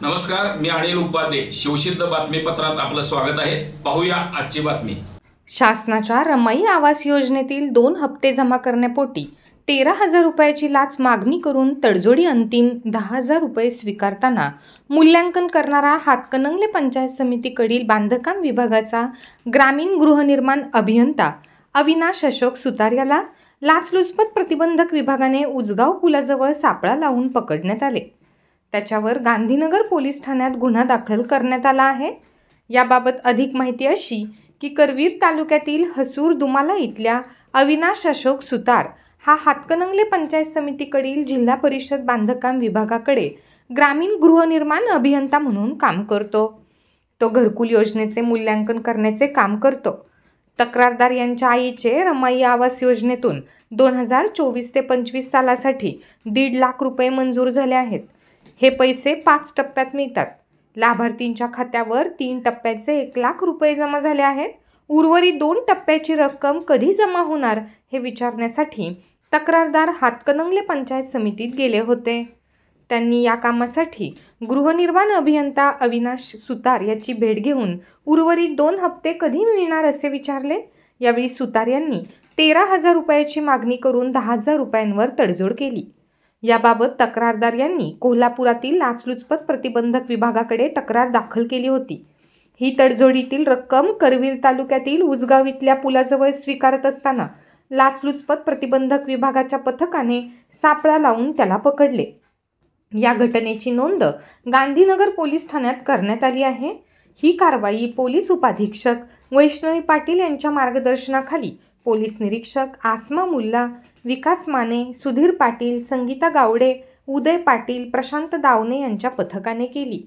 नमस्कार, मी अनिल उपाध्ये. शिवसिद्ध बातमीपत्रात आपलं स्वागत आहे. पाहूया आजची बातमी. शासनाच्या रमाई आवास योजनेतील 2 हप्ते जमा करण्यापोटी 13,000 रुपयाची लाच मागणी करून तडजोडी अंतिम 10,000 रुपये स्वीकारताना मूल्यांकन करणारा हातकणंगले पंचायत समितीकडील बांधकाम विभागाचा ग्रामीण गृहनिर्माण अभियंता अविनाश अशोक सुतार याला लाचलुचपत प्रतिबंधक विभागाने उजगाव पुलाजवळ सापळा लावून पकडण्यात आले. त्याच्यावर गांधीनगर पोलीस ठाण्यात गुन्हा दाखल करण्यात आला आहे. याबाबत अधिक माहिती अशी की करवीर तालुक्यातील हसूर दुमाला इथल्या अविनाश अशोक सुतार हा हातकणंगले पंचायत समितीकडील जिल्हा परिषद बांधकाम विभागाकडे ग्रामीण गृहनिर्माण अभियंता म्हणून काम करतो. तो घरकुल योजनेचे मूल्यांकन करण्याचे काम करतो. तक्रारदार यांच्या आईचे रमाई आवास योजनेतून 2024 ते 25 सालासाठी 1.5 लाख रुपये मंजूर झाले आहेत. हे पैसे 5 टप्प्यात मिळतात. लाभार्थींच्या खात्यावर 3 टप्प्याचे 1 लाख रुपये जमा झाले आहेत. उर्वरित 2 टप्प्याची रक्कम कधी जमा होणार हे विचारण्यासाठी तक्रारदार हातकणंगले पंचायत समितीत गेले होते. त्यांनी या कामासाठी गृहनिर्माण अभियंता अविनाश सुतार याची भेट घेऊन उर्वरित 2 हप्ते कधी मिळणार असे विचारले. यावेळी सुतार यांनी 13,000 रुपयाची मागणी करून 10,000 रुपयांवर तडजोड केली. याबाबत तक्रारदार यांनी कोल्हापुरातील लाचलुचपत प्रतिबंधक विभागाकडे तक्रार दाखल केली होती. ही तडजोडीतील रक्कम करवीर तालुक्यातील उजगाव इथल्या पुलाजवळ स्वीकारत असताना लाचलुचपत प्रतिबंधक विभागाच्या पथकाने सापळा लावून त्याला पकडले. या घटनेची नोंद गांधीनगर पोलीस ठाण्यात करण्यात आली आहे. ही कारवाई पोलीस उपाधीक्षक वैष्णवी पाटील यांच्या मार्गदर्शनाखाली पोलीस निरीक्षक आसमा मुल्ला, विकास माने, सुधीर पाटील, संगीता गावडे, उदय पाटील, प्रशांत दावणे यांच्या पथकाने केली.